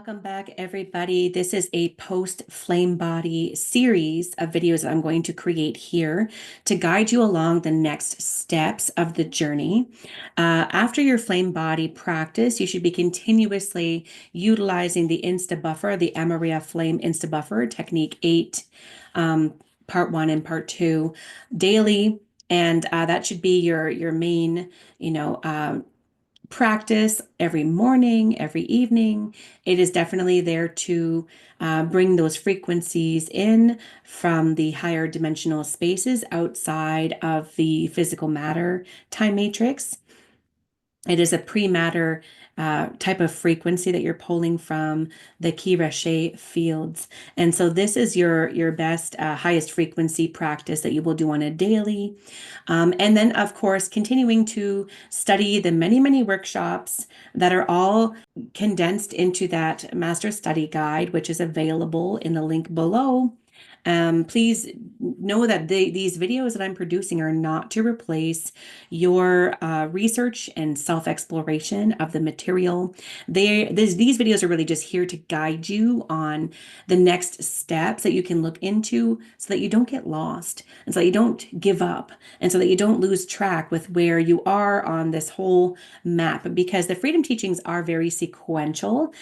Welcome back, everybody. This is a post Flame Body series of videos that I'm going to create here to guide you along the next steps of the journey. After your Flame Body practice, you should be continuously utilizing the Insta Buffer, the Amaria Flame Insta Buffer, Technique 8, Part 1 and Part 2 daily. And that should be your main, practice every morning, every evening. It is definitely there to bring those frequencies in from the higher dimensional spaces outside of the physical matter time matrix. It is a pre-matter type of frequency that you're pulling from the Ki fields. And so this is your best, highest frequency practice that you will do on a daily. And then, of course, continuing to study the many, many workshops that are all condensed into that master study guide, which is available in the link below. Please know that these videos that I'm producing are not to replace your research and self-exploration of the material. These videos are really just here to guide you on the next steps that you can look into so that you don't get lost and so that you don't give up and so that you don't lose track with where you are on this whole map, because the freedom teachings are very sequential,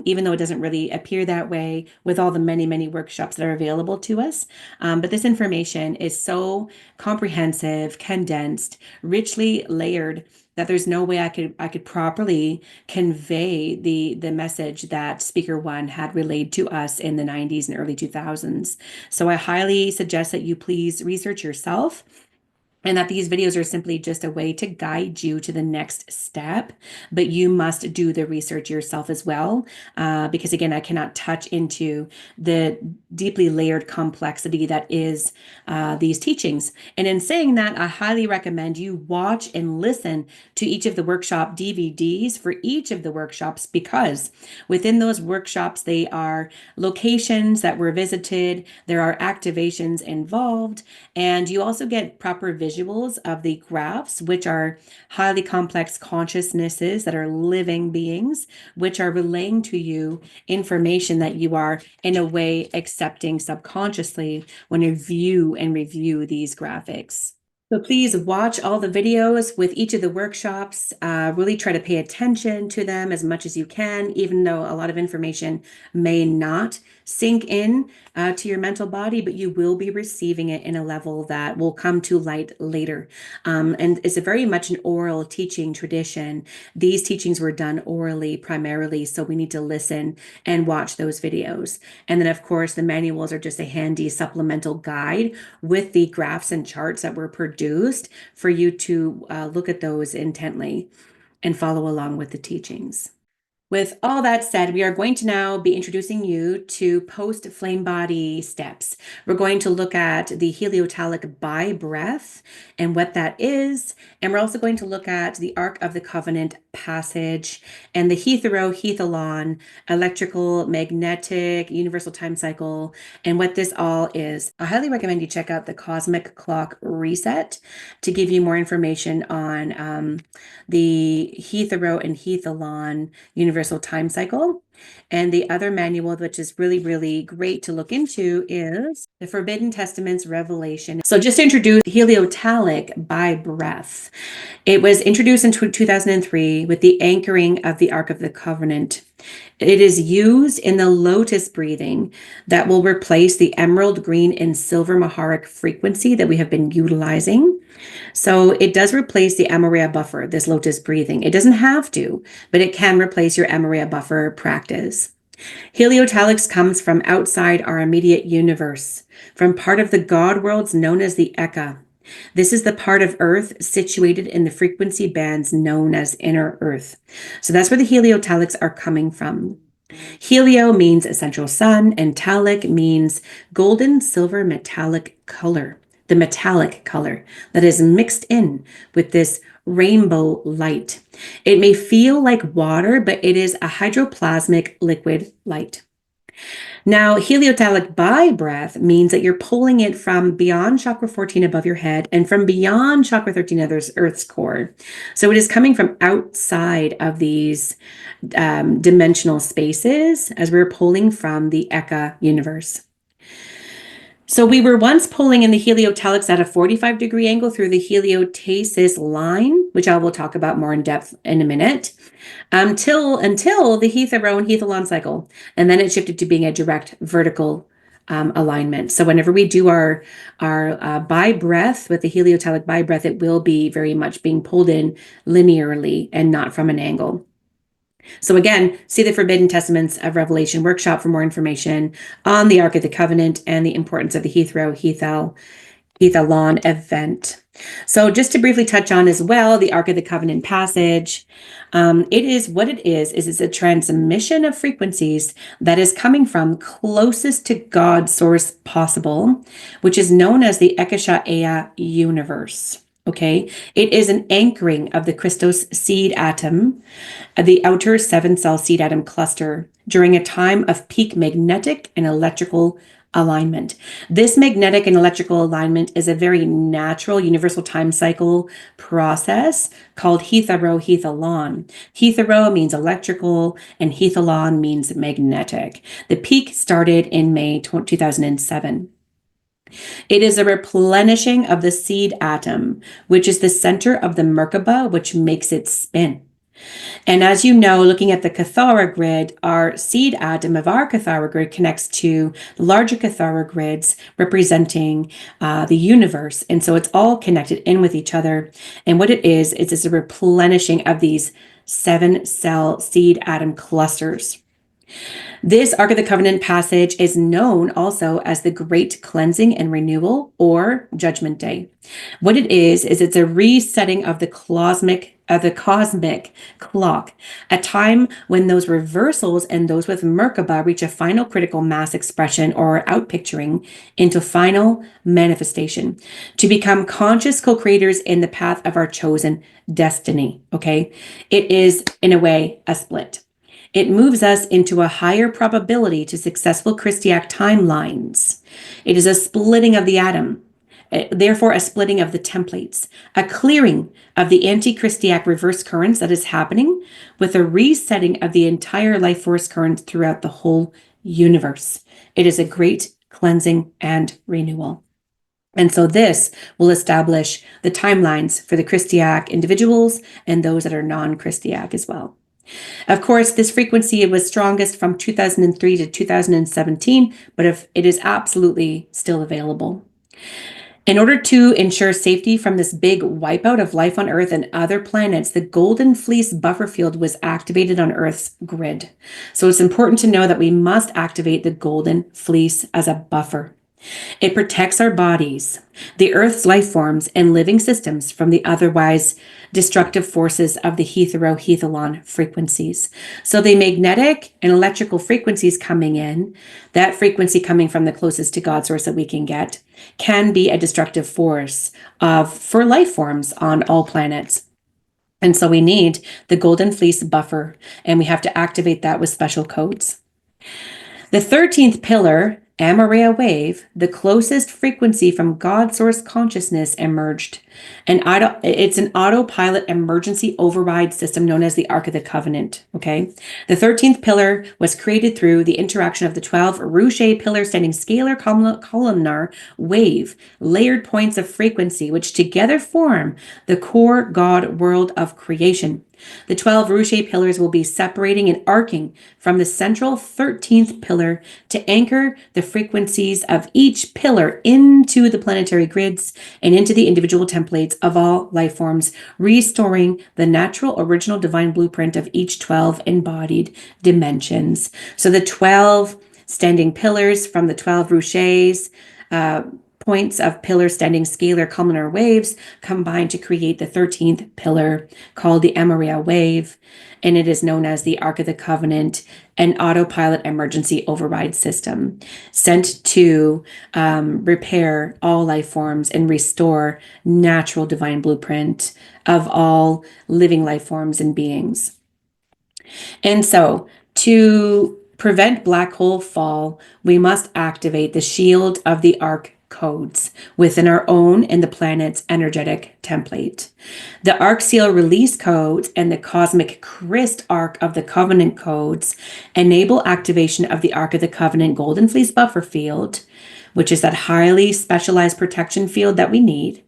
even though it doesn't really appear that way with all the many, many workshops that are available to us. But this information is so comprehensive, condensed, richly layered that there's no way I could properly convey the message that Speaker One had relayed to us in the 90s and early 2000s. So I highly suggest that you please research yourself, and that these videos are simply just a way to guide you to the next step, but you must do the research yourself as well, because again, I cannot touch into the deeply layered complexity that is these teachings. And in saying that, I highly recommend you watch and listen to each of the workshop DVDs for each of the workshops, because within those workshops, they are locations that were visited, there are activations involved, and you also get proper visuals of the graphs, which are highly complex consciousnesses that are living beings, which are relaying to you information that you are in a way accepting subconsciously when you view and review these graphics. So please watch all the videos with each of the workshops. Really try to pay attention to them as much as you can, even though a lot of information may not sink in to your mental body, but you will be receiving it in a level that will come to light later. And it's a very much an oral teaching tradition. These teachings were done orally primarily, so we need to listen and watch those videos. And then, of course, the manuals are just a handy supplemental guide with the graphs and charts that were produced for you to look at those intently and follow along with the teachings. With all that said, we are going to now be introducing you to post flame body steps. We're going to look at the heliotalic by breath and what that is. And we're also going to look at the Ark of the Covenant passage and the hethalon, electrical, magnetic, universal time cycle, and what this all is. I highly recommend you check out the Cosmic Clock Reset to give you more information on the hetero and hethalon universal time cycle. And the other manual, which is really, really great to look into, is the Forbidden Testaments Revelation. So just to introduce heliotalic by breath. It was introduced in 2003 with the anchoring of the Ark of the Covenant. It is used in the lotus breathing that will replace the emerald green and silver Maharic frequency that we have been utilizing. So it does replace the Amaria buffer, this lotus breathing. It doesn't have to, but it can replace your Amaria buffer practice. Heliotalics comes from outside our immediate universe, from part of the God worlds known as the Eka. This is the part of Earth situated in the frequency bands known as inner Earth. So that's where the heliotalics are coming from. Helio means essential sun, and talic means golden silver metallic color, the metallic color that is mixed in with this rainbow light. It may feel like water, but it is a hydroplasmic liquid light. Now, heliotalic by breath means that you're pulling it from beyond chakra 14 above your head and from beyond chakra 13 of Earth's core. So it is coming from outside of these dimensional spaces as we're pulling from the Eka universe. So we were once pulling in the heliotalics at a 45-degree angle through the heliotasis line, which I will talk about more in depth in a minute, until the Hetero and Hethalon cycle. And then it shifted to being a direct vertical alignment. So whenever we do our by breath with the heliotalic by breath, it will be very much being pulled in linearly and not from an angle. So again, see the Forbidden Testaments of Revelation workshop for more information on the Ark of the Covenant and the importance of the Hethalon event. So just to briefly touch on as well, the Ark of the Covenant passage, it is what it is it's a transmission of frequencies that is coming from closest to God's source possible, which is known as the Ekasha Ea universe. Okay, it is an anchoring of the Christos seed atom, the outer 7-cell seed atom cluster, during a time of peak magnetic and electrical alignment. This magnetic and electrical alignment is a very natural universal time cycle process called Hethalon. Hetero means electrical and Hethalon means magnetic. The peak started in May 2007. It is a replenishing of the seed atom, which is the center of the Merkaba, which makes it spin. And as you know, looking at the Cathara grid, our seed atom of our Cathara grid connects to larger Cathara grids representing the universe. And so it's all connected in with each other. And what it is a replenishing of these 7-cell seed atom clusters. This Ark of the Covenant passage is known also as the Great Cleansing and Renewal or Judgment Day. What it is it's a resetting of the cosmic clock, a time when those reversals and those with Merkaba reach a final critical mass expression or outpicturing into final manifestation to become conscious co-creators in the path of our chosen destiny. Okay, it is in a way a split. It moves us into a higher probability to successful Christiac timelines. It is a splitting of the atom, therefore a splitting of the templates, a clearing of the anti-Christiac reverse currents that is happening with a resetting of the entire life force currents throughout the whole universe. It is a great cleansing and renewal. And so this will establish the timelines for the Christiac individuals and those that are non-Christiac as well. Of course, this frequency was strongest from 2003 to 2017, but it is absolutely still available. In order to ensure safety from this big wipeout of life on Earth and other planets, the Golden Fleece buffer field was activated on Earth's grid. So it's important to know that we must activate the Golden Fleece as a buffer. It protects our bodies, the Earth's life forms, and living systems from the otherwise destructive forces of the Hethalon frequencies. So the magnetic and electrical frequencies coming in, that frequency coming from the closest to God source that we can get, can be a destructive force for life forms on all planets. And so we need the Golden Fleece buffer, and we have to activate that with special codes. The 13th pillar, Amaria wave, the closest frequency from God source consciousness emerged. It's an autopilot emergency override system known as the Ark of the Covenant. Okay. The 13th pillar was created through the interaction of the 12 Rouchet pillar standing scalar columnar wave, layered points of frequency, which together form the core God world of creation. The 12 Rouchet pillars will be separating and arcing from the central 13th pillar to anchor the frequencies of each pillar into the planetary grids and into the individual templates of all life forms, restoring the natural original divine blueprint of each 12 embodied dimensions. So the 12 standing pillars from the 12 Rouchets, points of pillar standing scalar columnar waves combine to create the 13th pillar called the Amaria wave, and it is known as the Ark of the Covenant, an autopilot emergency override system sent to repair all life forms and restore natural divine blueprint of all living life forms and beings. And so to prevent black hole fall, we must activate the shield of the arc codes within our own and the planet's energetic template. The Arc Seal release codes and the Cosmic Christ Arc of the Covenant codes enable activation of the Arc of the Covenant Golden Fleece buffer field, which is that highly specialized protection field that we need.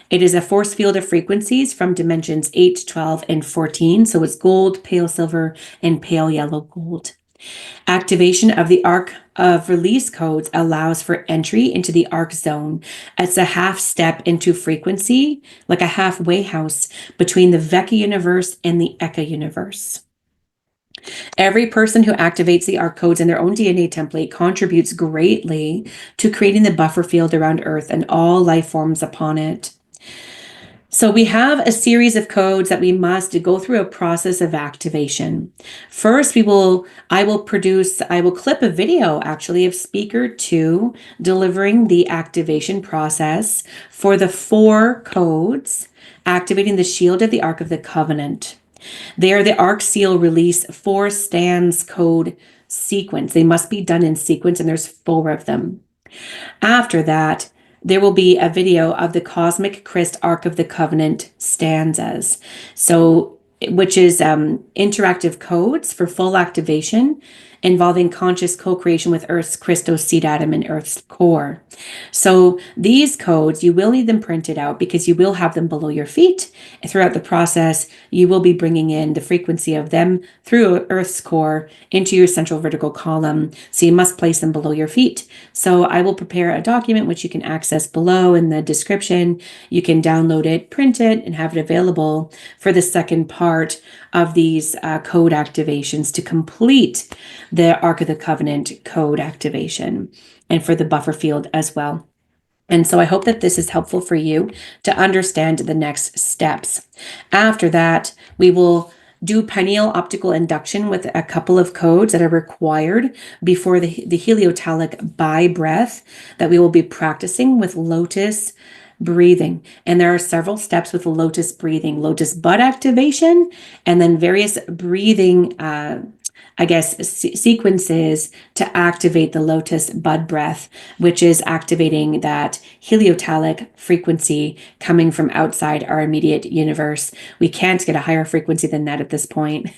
It is a force field of frequencies from dimensions 8, 12, and 14. So it's gold, pale silver, and pale yellow gold. Activation of the arc of release codes allows for entry into the arc zone. It's a half step into frequency, like a halfway house between the Vecca universe and the Eka universe. Every person who activates the arc codes in their own DNA template contributes greatly to creating the buffer field around Earth and all life forms upon it. So we have a series of codes that we must go through a process of activation. First, I will clip a video actually of speaker 2 delivering the activation process for the 4 codes activating the shield of the Ark of the Covenant. They are the Arc Seal release 4 stands code sequence. They must be done in sequence, and there's 4 of them. After that, there will be a video of the Cosmic Christ Ark of the Covenant stanzas. So, which is interactive codes for full activation involving conscious co-creation with Earth's Christos seed atom and Earth's core. So these codes, you will need them printed out because you will have them below your feet. Throughout the process, you will be bringing in the frequency of them through Earth's core into your central vertical column. So you must place them below your feet. So I will prepare a document which you can access below in the description. You can download it, print it, and have it available for the second part of these code activations to complete the Ark of the Covenant code activation and for the buffer field as well. And so I hope that this is helpful for you to understand the next steps. After that, we will do pineal optical induction with a couple of codes that are required before the heliotalic by breath that we will be practicing with lotus breathing. And there are several steps with lotus breathing, lotus bud activation, and then various breathing sequences to activate the lotus bud breath, which is activating that heliotalic frequency coming from outside our immediate universe. We can't get a higher frequency than that at this point.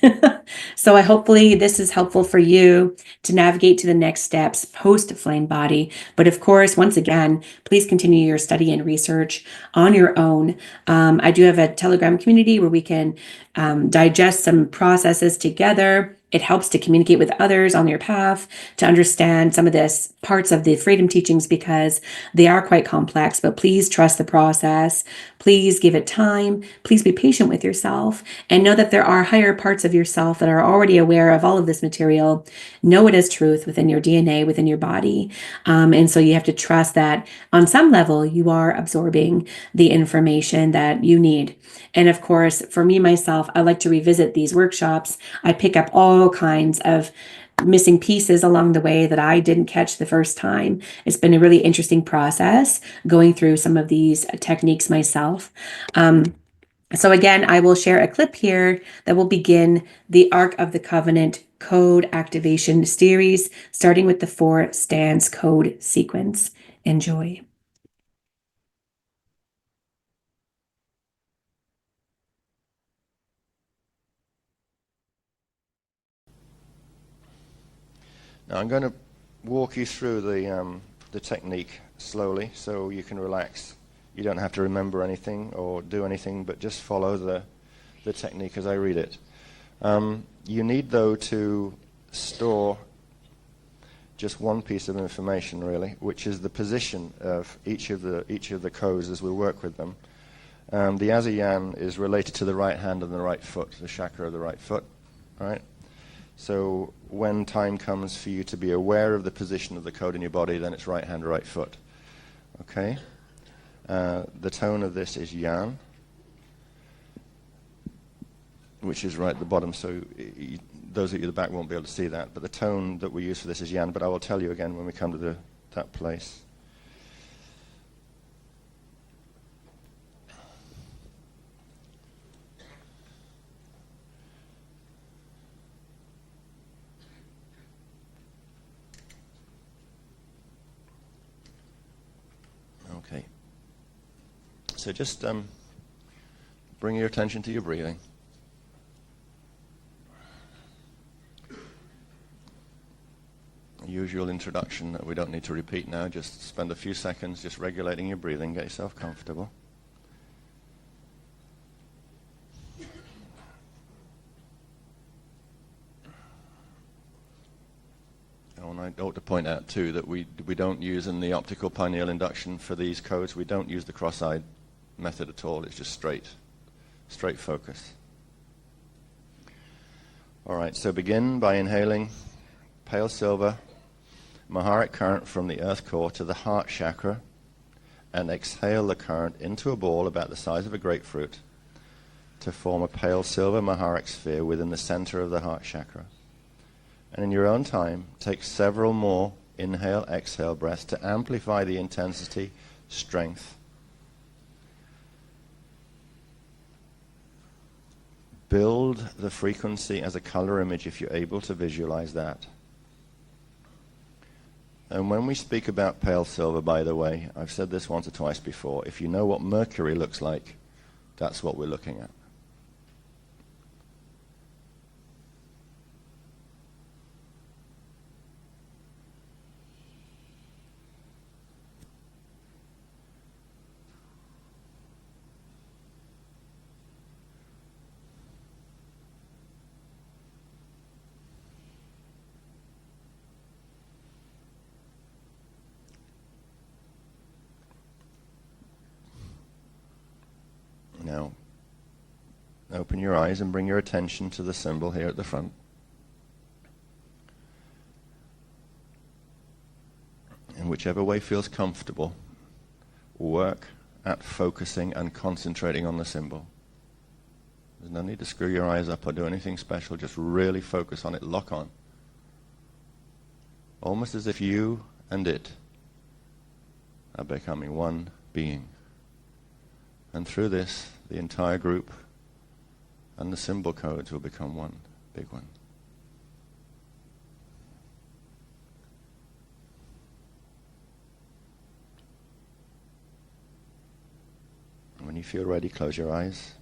So hopefully this is helpful for you to navigate to the next steps post Flame Body. But of course, once again, please continue your study and research on your own. I do have a Telegram community where we can digest some processes together. It helps to communicate with others on your path, to understand some of this parts of the freedom teachings because they are quite complex, but please trust the process. Please give it time. Please be patient with yourself and know that there are higher parts of yourself that are already aware of all of this material. Know it as truth within your DNA, within your body. And so you have to trust that on some level you are absorbing the information that you need. And of course, for me, myself, I like to revisit these workshops. I pick up all kinds of missing pieces along the way that I didn't catch the first time. It's been a really interesting process going through some of these techniques myself. So again, I will share a clip here that will begin the Ark of the Covenant code activation series, starting with the 4 stands code sequence. Enjoy. Now I'm going to walk you through the technique slowly so you can relax. You don't have to remember anything or do anything, but just follow the technique as I read it. You need, though, to store just one piece of information, really, which is the position of each of the codes as we work with them. The Azayan is related to the right hand and the right foot, the chakra of the right foot, right? So when time comes for you to be aware of the position of the code in your body, then it's right hand, right foot. Okay? The tone of this is yan, which is right at the bottom, so those of you at the back won't be able to see that, but the tone that we use for this is yan, but I will tell you again when we come to that place. so just bring your attention to your breathing. Usual introduction that we don't need to repeat now. Just spend a few seconds just regulating your breathing. Get yourself comfortable. And I ought to point out too that we don't use in the optical pineal induction for these codes, we don't use the cross-eyed method at all. It's just straight focus. All right, so begin by inhaling pale silver Maharic current from the earth core to the heart chakra, and exhale the current into a ball about the size of a grapefruit to form a pale silver Maharic sphere within the center of the heart chakra. And in your own time, take several more inhale-exhale breaths to amplify the intensity, strength. Build the frequency as a color image if you're able to visualize that. And when we speak about pale silver, by the way, I've said this once or twice before, if you know what Mercury looks like, that's what we're looking at. Now, open your eyes and bring your attention to the symbol here at the front. In whichever way feels comfortable, work at focusing and concentrating on the symbol. There's no need to screw your eyes up or do anything special. Just really focus on it, lock on. Almost as if you and it are becoming one being. And through this, the entire group and the symbol codes will become one big one. And when you feel ready, close your eyes.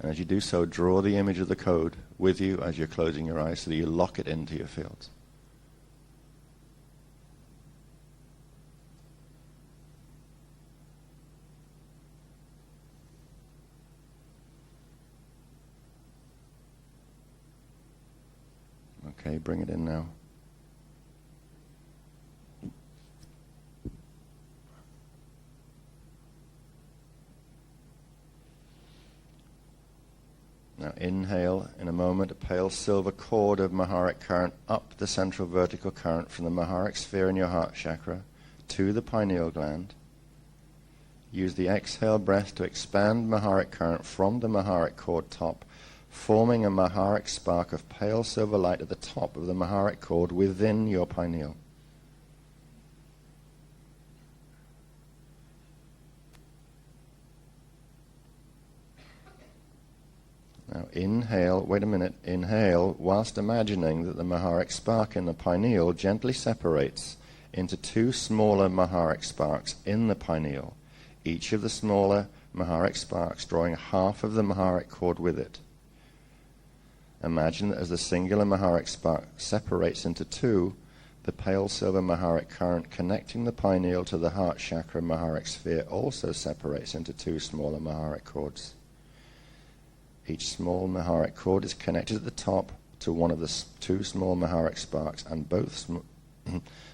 And as you do so, draw the image of the code with you as you're closing your eyes so that you lock it into your fields. Okay, bring it in now. Now inhale in a moment a pale silver cord of Maharic current up the central vertical current from the Maharic sphere in your heart chakra to the pineal gland. Use the exhale breath to expand Maharic current from the Maharic cord top, forming a Maharic spark of pale silver light at the top of the Maharic cord within your pineal. Now inhale, wait a minute, inhale whilst imagining that the Maharic spark in the pineal gently separates into two smaller Maharic sparks in the pineal, each of the smaller Maharic sparks drawing half of the Maharic cord with it. Imagine that as the singular Maharic spark separates into two, the pale silver Maharic current connecting the pineal to the heart chakra Maharic sphere also separates into two smaller Maharic cords. Each small Maharic cord is connected at the top to one of the two small Maharic sparks, and both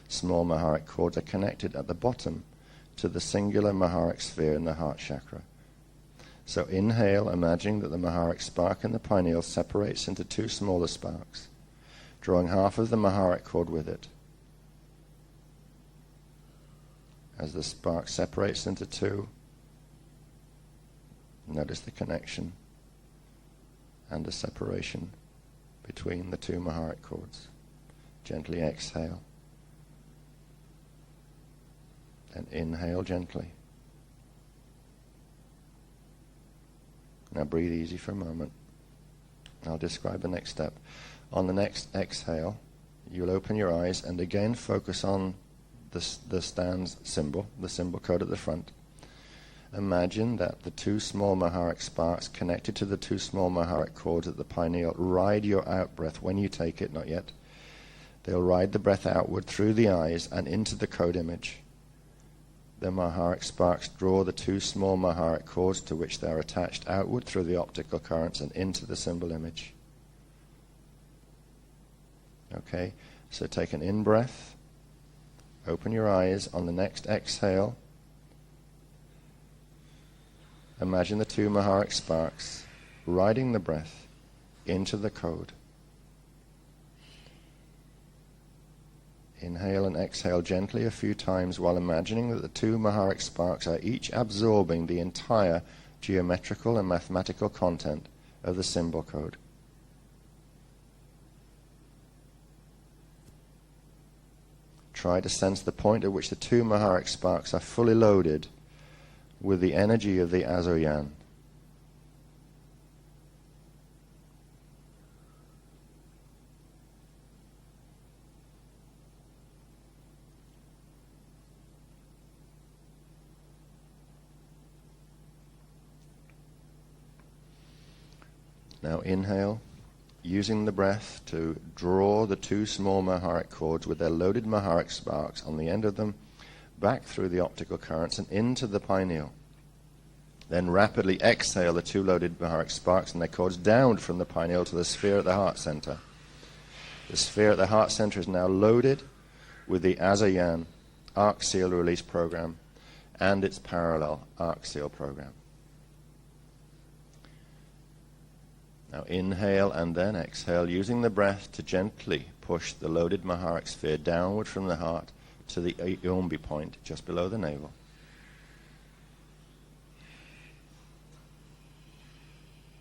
small Maharic cords are connected at the bottom to the singular Maharic sphere in the heart chakra. So inhale, imagining that the Maharic spark in the pineal separates into two smaller sparks, drawing half of the Maharic cord with it. As the spark separates into two, notice the connection and the separation between the two Maharic cords. Gently exhale. Then inhale gently. Now breathe easy for a moment. I'll describe the next step. On the next exhale, you'll open your eyes and again focus on the stands symbol, the symbol code at the front. imagine that the two small Maharic sparks connected to the two small Maharic cords at the pineal ride your out-breath when you take it, not yet. They'll ride the breath outward through the eyes and into the code image. The Maharic sparks draw the two small Maharic cords to which they are attached outward through the optical currents and into the symbol image. Okay, so take an in-breath, open your eyes. On the next exhale, imagine the two Maharic sparks riding the breath into the code. Inhale and exhale gently a few times while imagining that the two Maharic sparks are each absorbing the entire geometrical and mathematical content of the symbol code. Try to sense the point at which the two Maharic sparks are fully loaded with the energy of the Azoyan. Now inhale, using the breath to draw the two small Maharic cords with their loaded Maharic sparks on the end of them back through the optical currents and into the pineal. Then rapidly exhale the two loaded Maharic sparks and their cords down from the pineal to the sphere at the heart center. The sphere at the heart center is now loaded with the Azoyan Arc Seal release program and its parallel Arc Seal program. Now inhale and then exhale, using the breath to gently push the loaded Maharic sphere downward from the heart to the Iombi point just below the navel.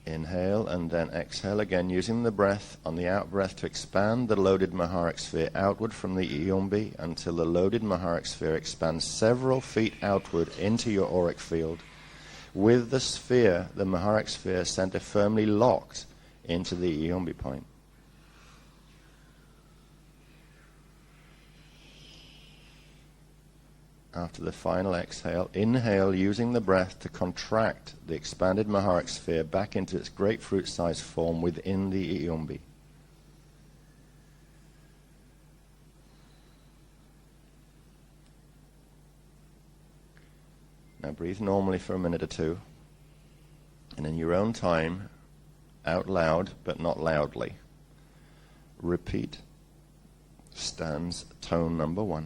Inhale and then exhale again, using the breath on the out-breath to expand the loaded Maharic sphere outward from the Iombi until the loaded Maharic sphere expands several feet outward into your auric field, with the sphere, the Maharic sphere center, firmly locked into the Iombi point. After the final exhale, inhale using the breath to contract the expanded Maharic sphere back into its grapefruit-sized form within the Iombi. Now breathe normally for a minute or two, and in your own time, out loud but not loudly, repeat stanza tone number 1,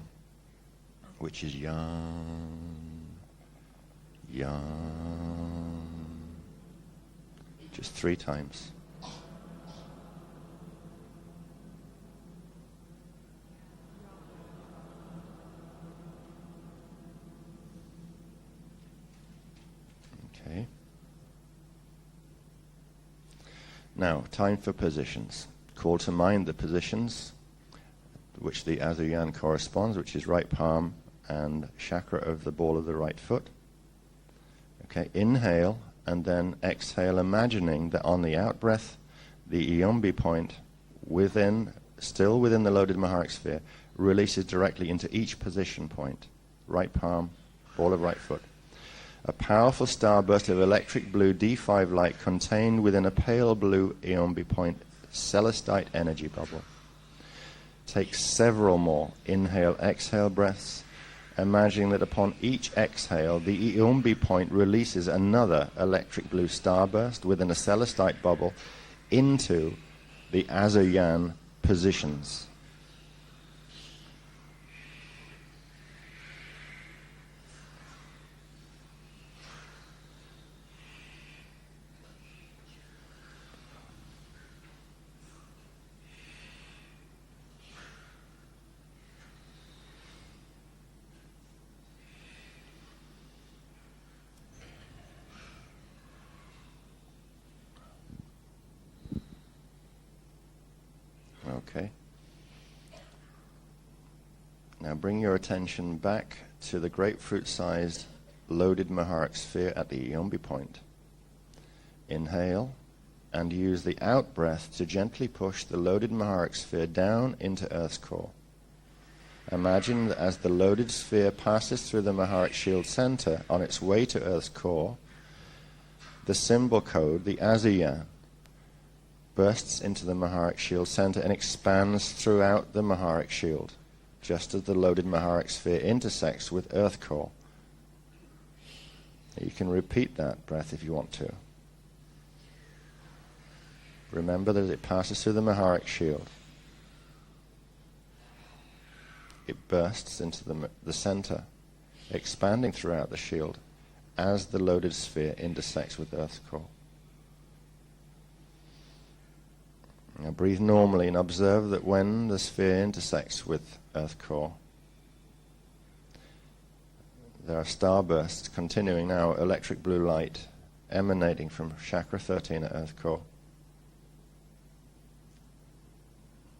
which is Yan, Yan, just 3 times. Okay. Now, time for positions. Call to mind the positions which the Azoyan corresponds, which is right palm and chakra of the ball of the right foot. Okay, inhale and then exhale, imagining that on the out-breath, the Iombi point still within the loaded Maharic sphere, releases directly into each position point. Right palm, ball of right foot. A powerful starburst of electric blue D5 light contained within a pale blue Iombi point celestite energy bubble. Take several more inhale, exhale breaths, imagining that upon each exhale, the Iombi point releases another electric blue starburst within a celestite bubble into the Azoyan positions. Okay. Now bring your attention back to the grapefruit-sized loaded Maharic sphere at the Iombi point. Inhale and use the out-breath to gently push the loaded Maharic sphere down into Earth's core. Imagine that as the loaded sphere passes through the Maharic Shield center on its way to Earth's core, the symbol code, the Azayan, bursts into the Maharic Shield center and expands throughout the Maharic Shield, just as the loaded Maharic sphere intersects with Earth core. You can repeat that breath if you want to. Remember that it passes through the Maharic Shield. It bursts into the center, expanding throughout the shield as the loaded sphere intersects with Earth's core. Now breathe normally and observe that when the sphere intersects with Earth core, there are starbursts continuing now, electric blue light emanating from chakra 13 at Earth core.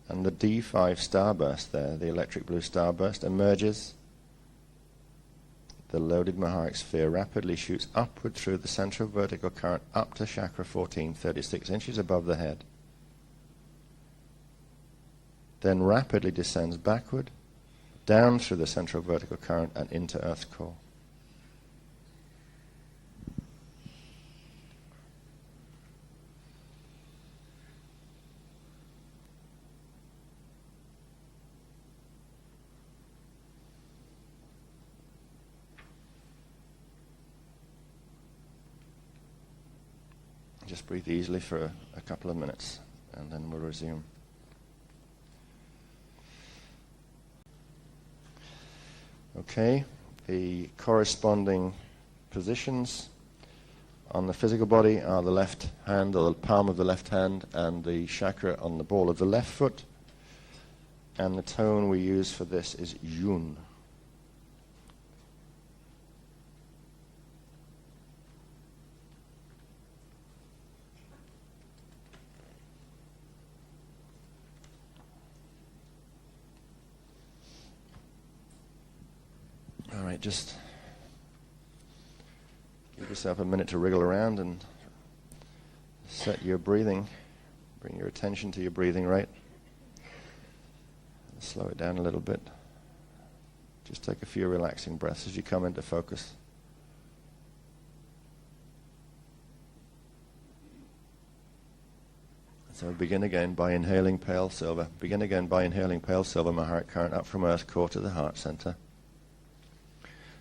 And the D5 starburst there, the electric blue starburst, emerges. The loaded Maharic sphere rapidly shoots upward through the central vertical current up to chakra 14, 36 inches above the head. Then rapidly descends backward, down through the central vertical current and into Earth's core. Just breathe easily for a couple of minutes, and then we'll resume. Okay, the corresponding positions on the physical body are the left hand, or the palm of the left hand, and the chakra on the ball of the left foot. And the tone we use for this is Yun. All right, just give yourself a minute to wriggle around and set your breathing. Bring your attention to your breathing, right? Slow it down a little bit. Just take a few relaxing breaths as you come into focus. So begin again by inhaling pale silver. Begin again by inhaling pale silver Maharic current up from Earth core to the heart center.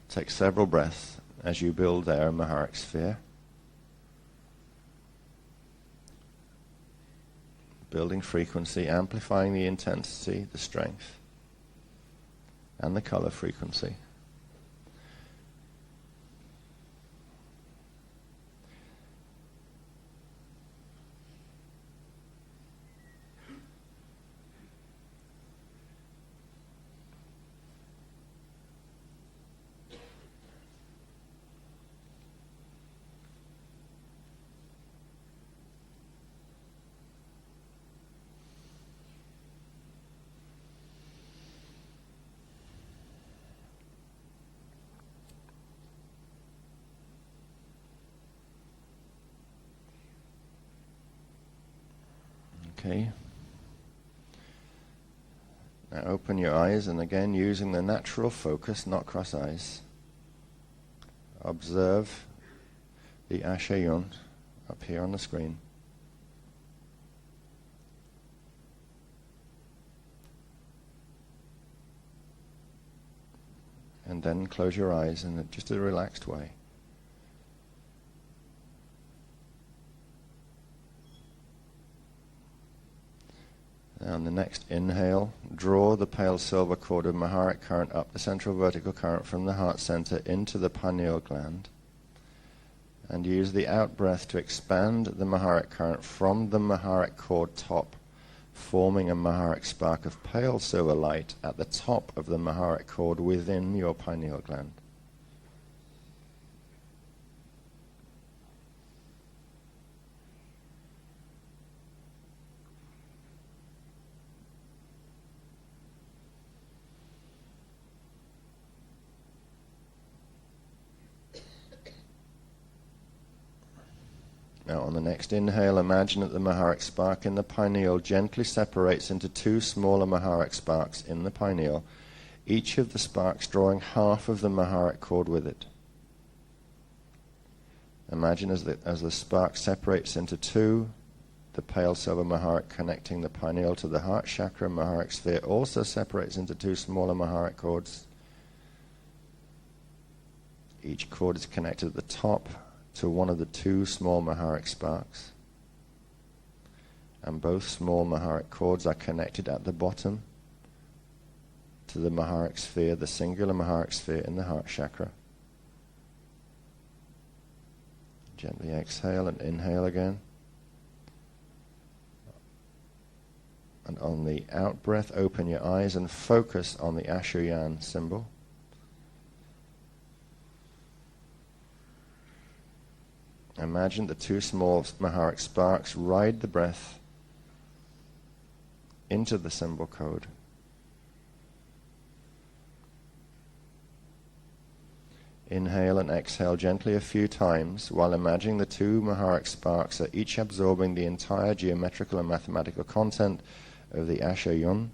Take several breaths as you build there a Maharic sphere. Building frequency, amplifying the intensity, the strength, and the color frequency. Okay. Now open your eyes, and again using the natural focus, not cross eyes, observe the Ashayun up here on the screen. And then close your eyes in just a relaxed way. On the next inhale, draw the pale silver cord of Maharic current up the central vertical current from the heart center into the pineal gland. And use the out breath to expand the Maharic current from the Maharic cord top, forming a Maharic spark of pale silver light at the top of the Maharic cord within your pineal gland. Now on the next inhale, imagine that the Maharic spark in the pineal gently separates into two smaller Maharic sparks in the pineal, each of the sparks drawing half of the Maharic cord with it. Imagine as the spark separates into two, the pale silver Maharic connecting the pineal to the heart chakra Maharic sphere also separates into two smaller Maharic cords. Each cord is connected at the top to one of the two small Maharic sparks. And both small Maharic cords are connected at the bottom to the Maharic sphere, the singular Maharic sphere in the heart chakra. Gently exhale and inhale again. And on the out breath, open your eyes and focus on the Ashoyan symbol. Imagine the two small Maharic sparks ride the breath into the symbol code. Inhale and exhale gently a few times while imagining the two Maharic sparks are each absorbing the entire geometrical and mathematical content of the Ashoyan.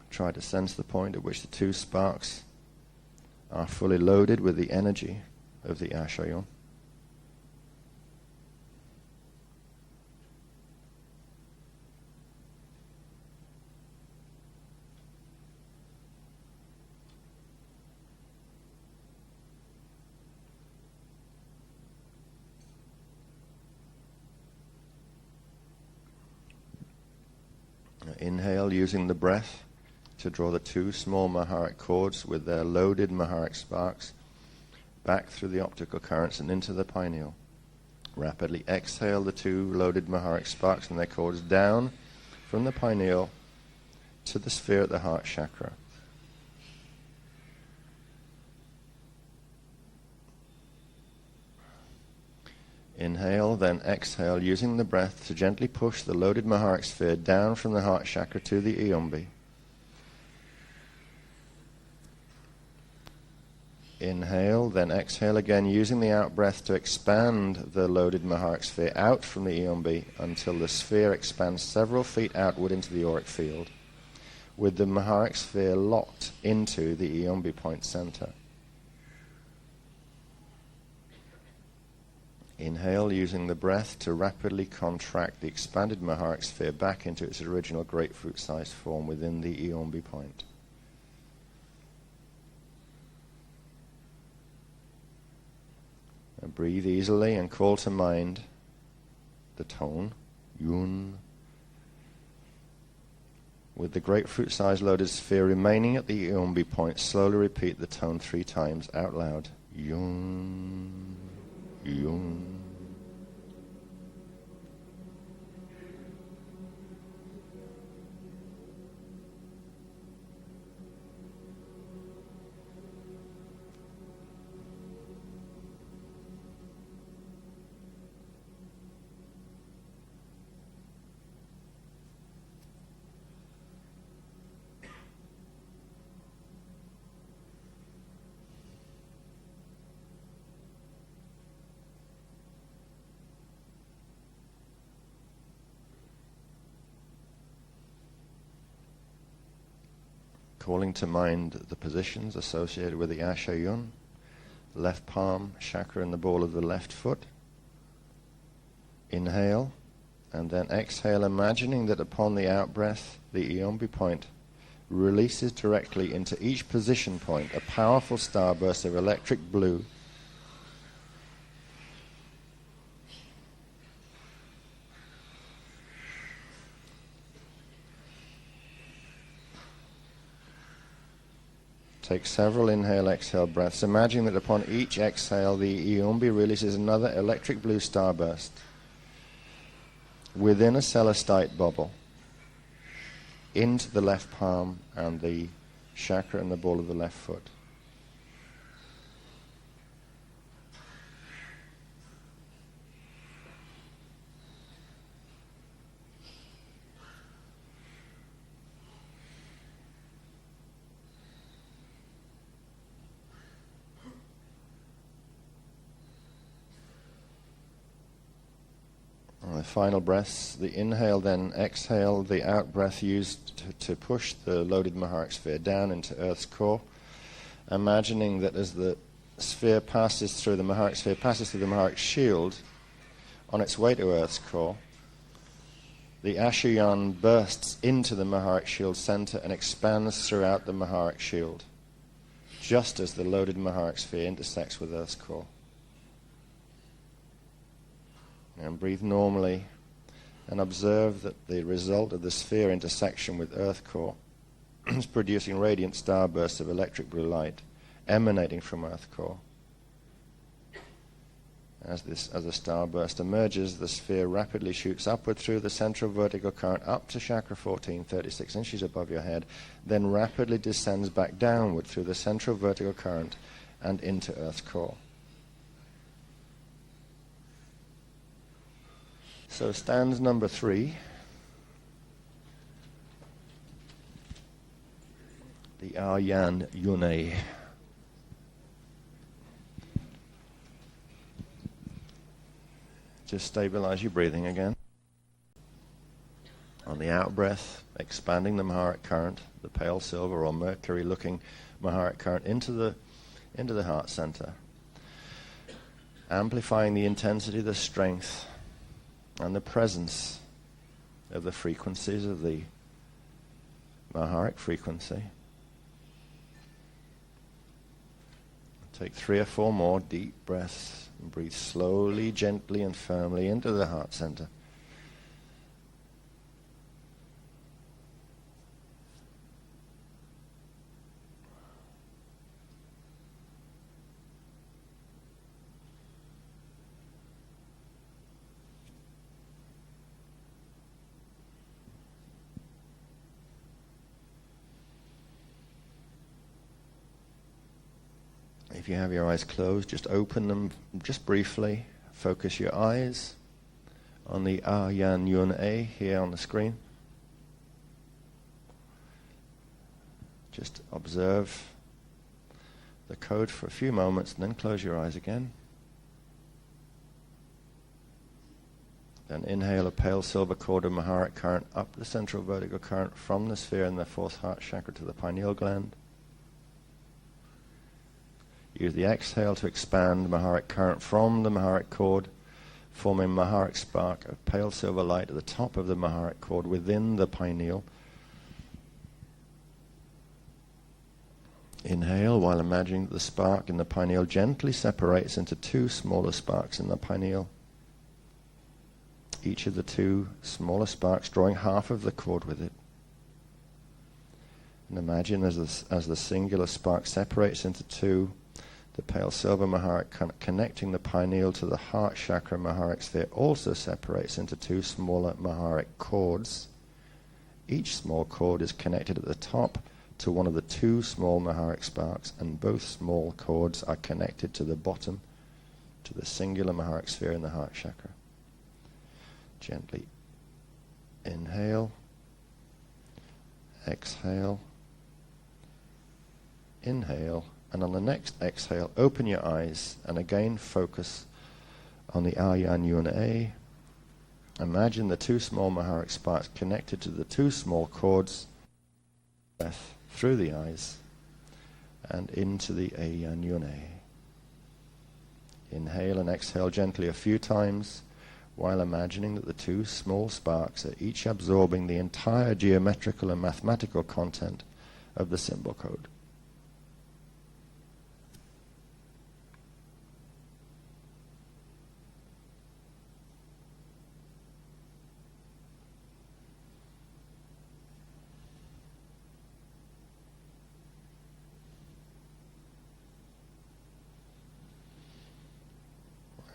Try to sense the point at which the two sparks are fully loaded with the energy of the Ashoyan. Inhale using the breath to draw the two small Maharic cords with their loaded Maharic sparks back through the optical currents and into the pineal. Rapidly exhale the two loaded Maharic sparks and their cords down from the pineal to the sphere at the heart chakra. Inhale, then exhale, using the breath to gently push the loaded Maharic sphere down from the heart chakra to the Iombi. Inhale, then exhale again, using the out-breath to expand the loaded Maharic sphere out from the Iombi until the sphere expands several feet outward into the auric field, with the Maharic sphere locked into the Iombi point center. Inhale, using the breath to rapidly contract the expanded Maharic sphere back into its original grapefruit-sized form within the Iombi point. And breathe easily and call to mind the tone, Yun. With the grapefruit-sized loaded sphere remaining at the Iombi point, slowly repeat the tone 3 times out loud. Yun. Yun. Calling to mind the positions associated with the Ashoyan, left palm chakra and the ball of the left foot. Inhale, and then exhale, imagining that upon the out-breath, the Iombi point releases directly into each position point a powerful starburst of electric blue. Take several inhale-exhale breaths, imagining that upon each exhale, the Iombi releases another electric blue starburst within a celestite bubble into the left palm and the chakra and the ball of the left foot. final breaths. The inhale, then exhale, the out breath used to push the loaded Maharic sphere down into Earth's core, imagining that as the sphere passes through the Maharic sphere, passes through the Maharic shield, on its way to Earth's core, the Ashuyan bursts into the Maharic shield center and expands throughout the Maharic shield, just as the loaded Maharic sphere intersects with Earth's core. And breathe normally and observe that the result of the sphere intersection with Earth core is producing radiant starbursts of electric blue light emanating from Earth core. As the starburst emerges, the sphere rapidly shoots upward through the central vertical current up to chakra 14, 36 inches above your head, then rapidly descends back downward through the central vertical current and into Earth's core. So stanza number 3, the Aryan Yune. Just stabilize your breathing again. On the out breath, expanding the Maharic current, the pale silver or mercury looking Maharic current into the heart center, amplifying the intensity, the strength, and the presence of the frequencies of the Maharic frequency. Take 3 or 4 more deep breaths and breathe slowly, gently, and firmly into the heart center. If you have your eyes closed, just open them just briefly. Focus your eyes on the Aryan Yun-A here on the screen. Just observe the code for a few moments and then close your eyes again. Then inhale a pale silver cord of Maharic current up the central vertical current from the sphere in the 4th heart chakra to the pineal gland. Use the exhale to expand Maharic current from the Maharic cord, forming Maharic spark of pale silver light at the top of the Maharic cord within the pineal. Inhale while imagining that the spark in the pineal gently separates into 2 smaller sparks in the pineal. Each of the 2 smaller sparks drawing half of the cord with it. And imagine as the singular spark separates into 2, the pale silver Maharic connecting the pineal to the heart chakra Maharic sphere also separates into 2 smaller Maharic cords. Each small cord is connected at the top to one of the 2 small Maharic sparks, and both small cords are connected to the bottom, to the singular Maharic sphere in the heart chakra. Gently inhale, exhale, inhale, and on the next exhale, open your eyes and again focus on the Aryan Yun-A. Imagine the 2 small Maharic sparks connected to the 2 small cords. Breath through the eyes and into the Aryan Yun-A. Inhale and exhale gently a few times while imagining that the 2 small sparks are each absorbing the entire geometrical and mathematical content of the symbol code.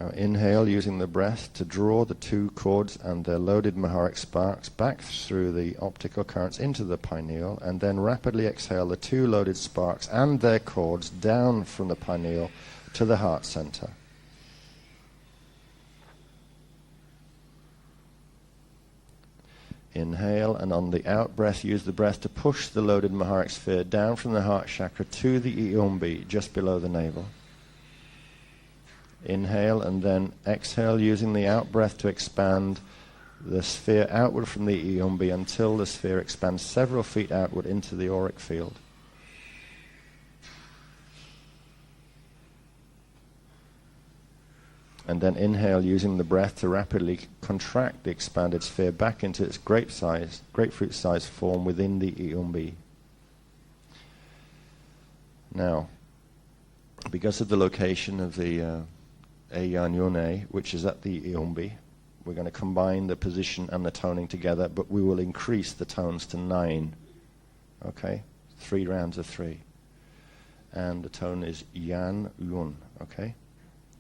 Now inhale using the breath to draw the 2 cords and their loaded Maharic sparks back through the optical currents into the pineal, and then rapidly exhale the 2 loaded sparks and their cords down from the pineal to the heart center. Inhale, and on the out breath, use the breath to push the loaded Maharic sphere down from the heart chakra to the Iumbi, just below the navel. Inhale, and then exhale, using the out breath to expand the sphere outward from the Iumbi until the sphere expands several feet outward into the auric field. And then inhale using the breath to rapidly contract the expanded sphere back into its grapefruit-sized form within the Iumbi. Now, because of the location of the Eyanyone, which is at the Iumbi, we're going to combine the position and the toning together, but we will increase the tones to 9. Okay? 3 rounds of 3. And the tone is Yan Yun. Okay?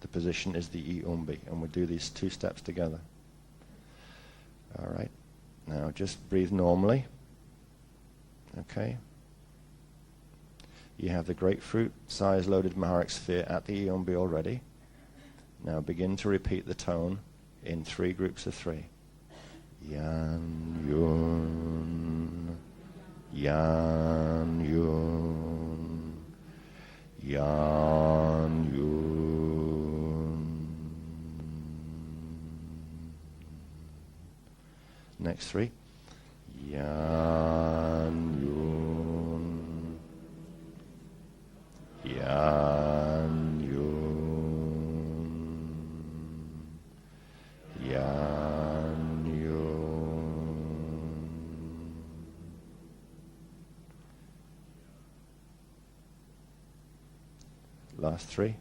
The position is the Iumbi, and we'll do these 2 steps together. All right. Now just breathe normally. Okay. You have the grapefruit size loaded Maharic sphere at the Iumbi already. Now begin to repeat the tone in 3 groups of 3. Yan Yun, Yan Yun, Yan Yun. Next 3. Yan Yun, Yan Yun, Yan Yun. Last 3.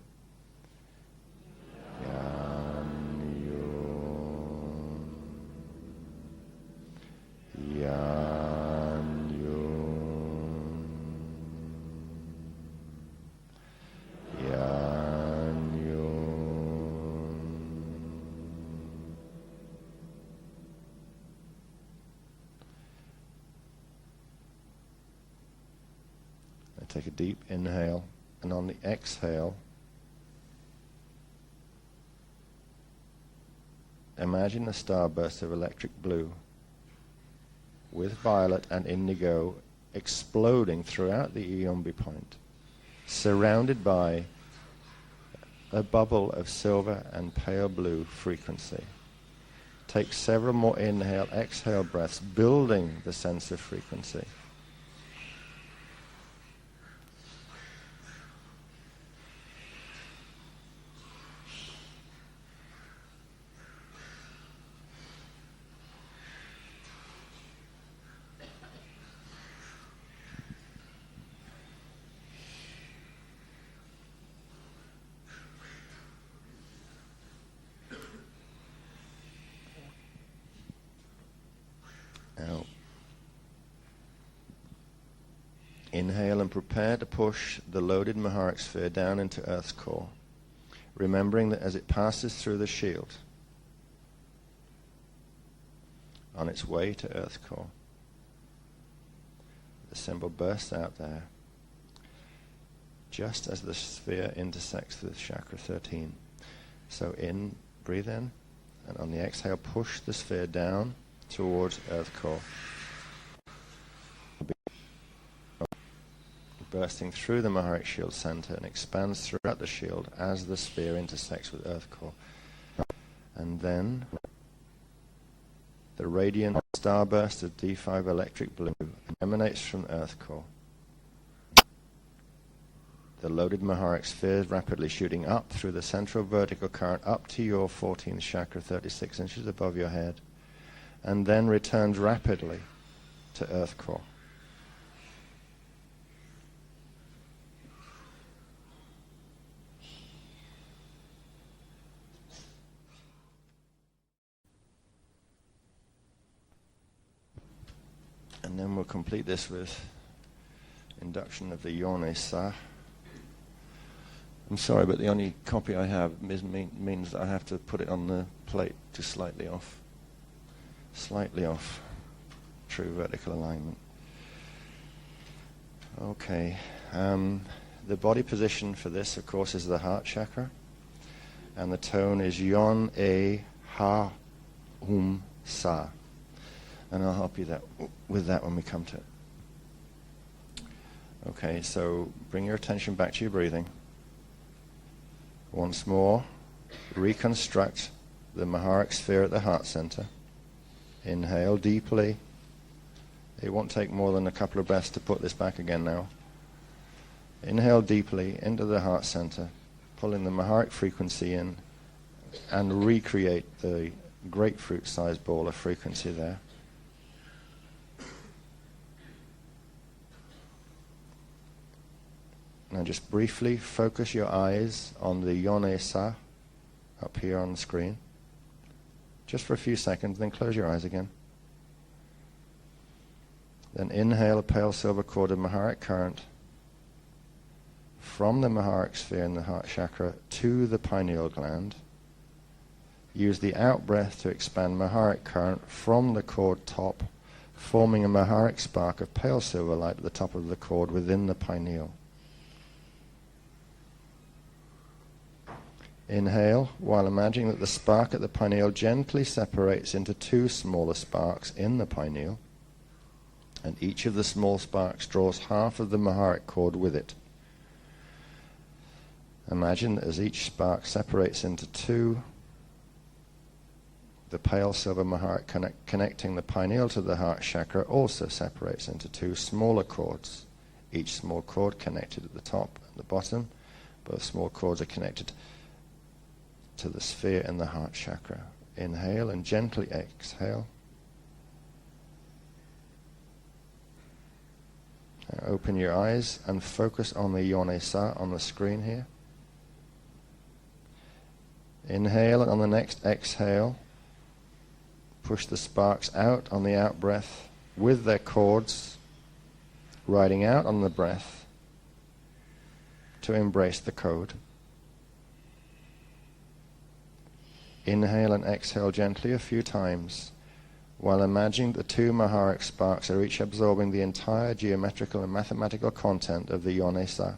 Take a deep inhale, and on the exhale, imagine a starburst of electric blue with violet and indigo exploding throughout the Iumbi point, surrounded by a bubble of silver and pale blue frequency. Take several more inhale, exhale breaths, building the sense of frequency. Now, inhale and prepare to push the loaded Maharic sphere down into Earth's core, remembering that as it passes through the shield, on its way to Earth's core, the symbol bursts out there, just as the sphere intersects with chakra 13. So in, breathe in, and on the exhale, push the sphere down towards Earth core, bursting through the Maharic shield center and expands throughout the shield as the sphere intersects with Earth core. And then the radiant starburst of D5 electric blue emanates from Earth core. The loaded Maharic sphere rapidly shooting up through the central vertical current up to your 14th chakra, 36 inches above your head, and then returns rapidly to Earth core. And then we'll complete this with induction of the Yone Sa. I'm sorry, but the only copy I have means that I have to put it on the plate just slightly off. Slightly off. True vertical alignment. Okay. The body position for this, of course, is the heart chakra. And the tone is Yon E Ha Hum Sa. And I'll help you with that when we come to it. Okay, so bring your attention back to your breathing. Once more, reconstruct the Maharic sphere at the heart center. Inhale deeply. It won't take more than a couple of breaths to put this back again now. Inhale deeply into the heart center, pulling the Maharic frequency in and recreate the grapefruit-sized ball of frequency there. Now just briefly focus your eyes on the Yone Sa up here on the screen. Just for a few seconds, then close your eyes again. Then inhale a pale silver cord of Maharic current from the Maharic sphere in the heart chakra to the pineal gland. Use the out breath to expand Maharic current from the cord top, forming a Maharic spark of pale silver light at the top of the cord within the pineal. Inhale, while imagining that the spark at the pineal gently separates into two smaller sparks in the pineal, and each of the small sparks draws half of the Maharic cord with it. Imagine that as each spark separates into two, the pale silver Maharic connecting the pineal to the heart chakra also separates into two smaller cords, each small cord connected at the top and the bottom. Both small cords are connected to the sphere in the heart chakra. Inhale and gently exhale. Now open your eyes and focus on the Yone Sa on the screen here. Inhale, and on the next exhale, push the sparks out on the out breath with their cords riding out on the breath to embrace the code. Inhale and exhale gently a few times, while imagining the two Maharic sparks are each absorbing the entire geometrical and mathematical content of the Yone Sa.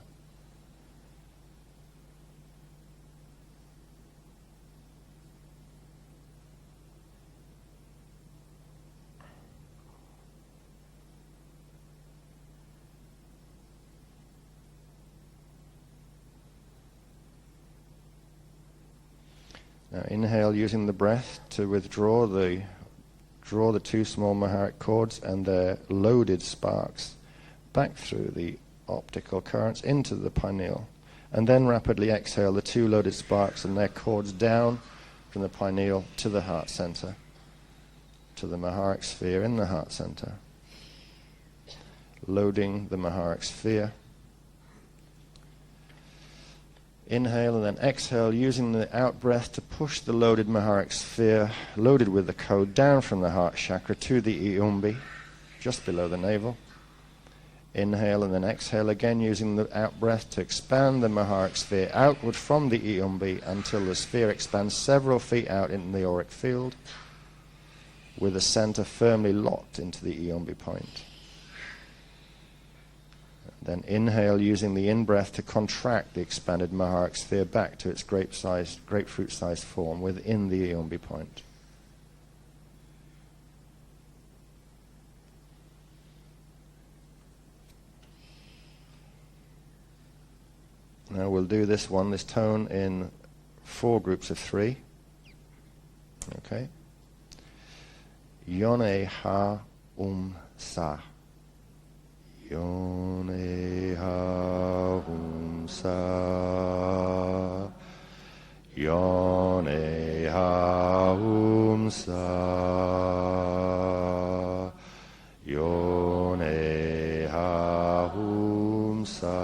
Now inhale using the breath to withdraw the two small Maharic cords and their loaded sparks back through the optical currents into the pineal. And then rapidly exhale the two loaded sparks and their cords down from the pineal to the heart center, to the Maharic sphere in the heart center. Loading the Maharic sphere. Inhale and then exhale, using the out breath to push the loaded Maharic sphere, loaded with the code, down from the heart chakra to the Iumbi, just below the navel. Inhale and then exhale again, using the out breath to expand the Maharic sphere outward from the Iumbi until the sphere expands several feet out in the auric field, with the center firmly locked into the Iumbi point. Then inhale, using the in-breath to contract the expanded Maharic sphere back to its grapefruit-sized form within the Iumbi point. Now we'll do this tone in 4 groups of 3. Okay. Yone Ha Sa. Yone Ha Sa. Yone Ha Sa. Yone Ha Sa.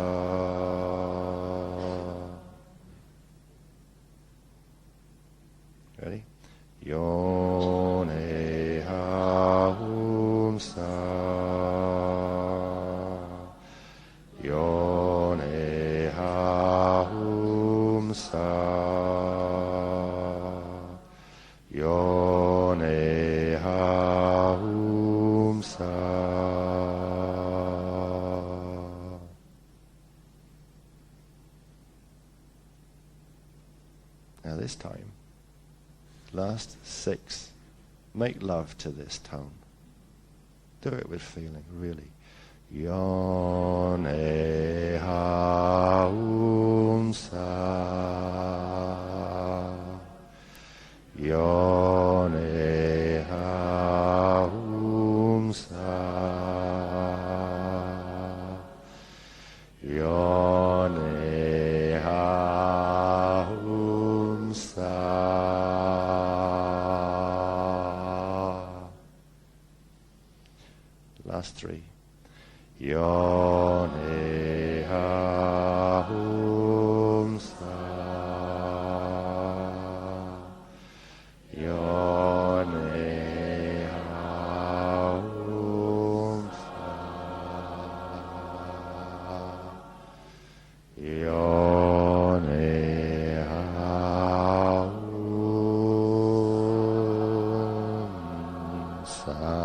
Ready? Yone Ha Sa. Yone Ha Sa. Yone Ha Sa. Now this time, last 6, make love to this tone. Do it with feeling, really. Yone Ha Sa. Yone Ha Last three. Yone Ahum Sa. Yone Ahum Sa. Yone Ahum Sa.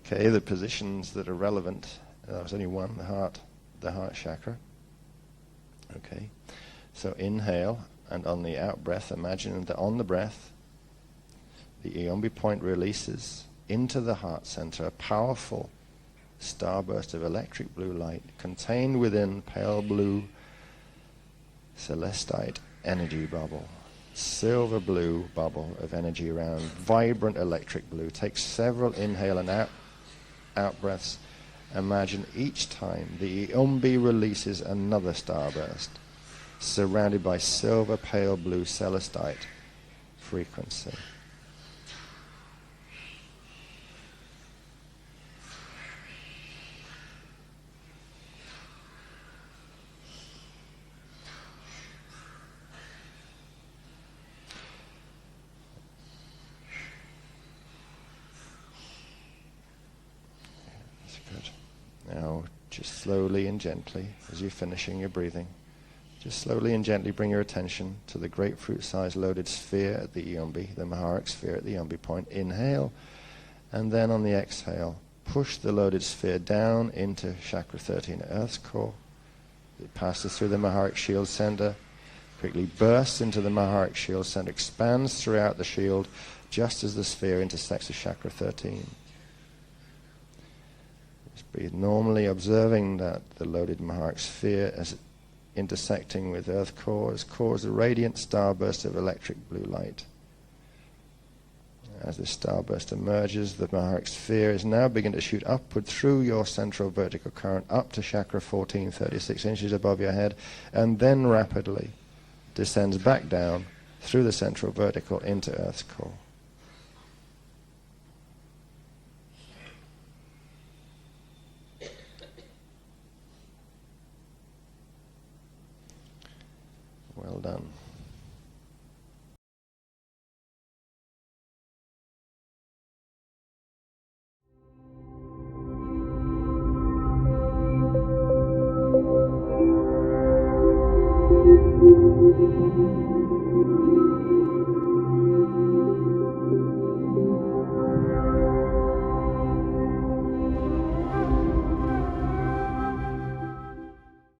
Okay, the positions that are relevant. That was only one, the heart chakra. Okay, so inhale, and on the out breath, imagine that on the breath, the Iombi point releases into the heart center a powerful starburst of electric blue light contained within pale blue celestite energy bubble. Silver blue bubble of energy around, vibrant electric blue. Take several inhale and out breaths. Imagine each time the Iombi releases another starburst, surrounded by silver pale blue celestite frequency. Now, just slowly and gently, as you're finishing your breathing, just slowly and gently bring your attention to the grapefruit-sized loaded sphere at the Iombi, the Maharic sphere at the Iombi point. Inhale, and then on the exhale, push the loaded sphere down into chakra 13, Earth's core. It passes through the Maharic shield center, quickly bursts into the Maharic shield center, expands throughout the shield, just as the sphere intersects with chakra 13. Breathe normally, observing that the loaded Maharic sphere as intersecting with Earth core has caused a radiant starburst of electric blue light. As this starburst emerges, the Maharic sphere is now beginning to shoot upward through your central vertical current up to chakra 14, 36 inches above your head, and then rapidly descends back down through the central vertical into Earth's core. Well done.